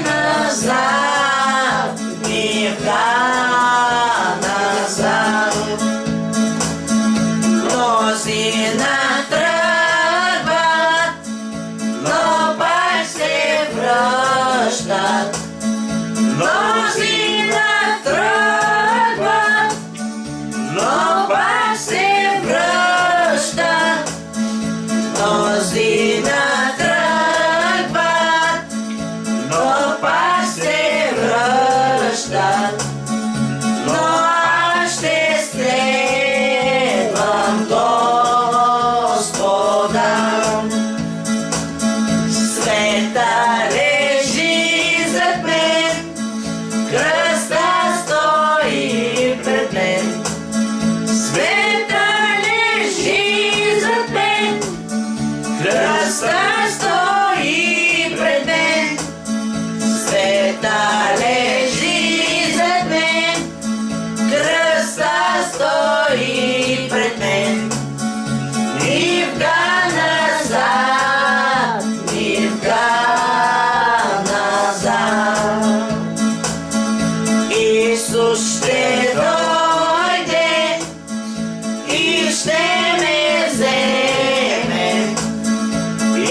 назад, нивка назад. Мнозина тръгват, но пак се връщат. Мнозина тръгват, но пак се връщат. Мнозина тръгват, но пак се връщат. Но аз ще следвам Господа. Света лежи зад мен, кръста стои пред мен. Света лежи зад мен, кръста стои пред мен. Света лежи зад мен, кръста стои пред мен. Нивка назад, нивка назад. Исус ще дойде и ще ме вземе.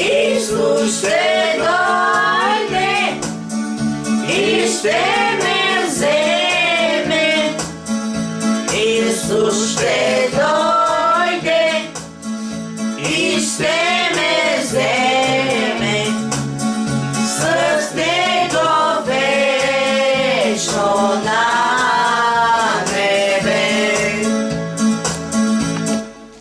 Исус ще дойде и ще ме вземе. Исус ще дойде и ще ме вземе. С Него вечно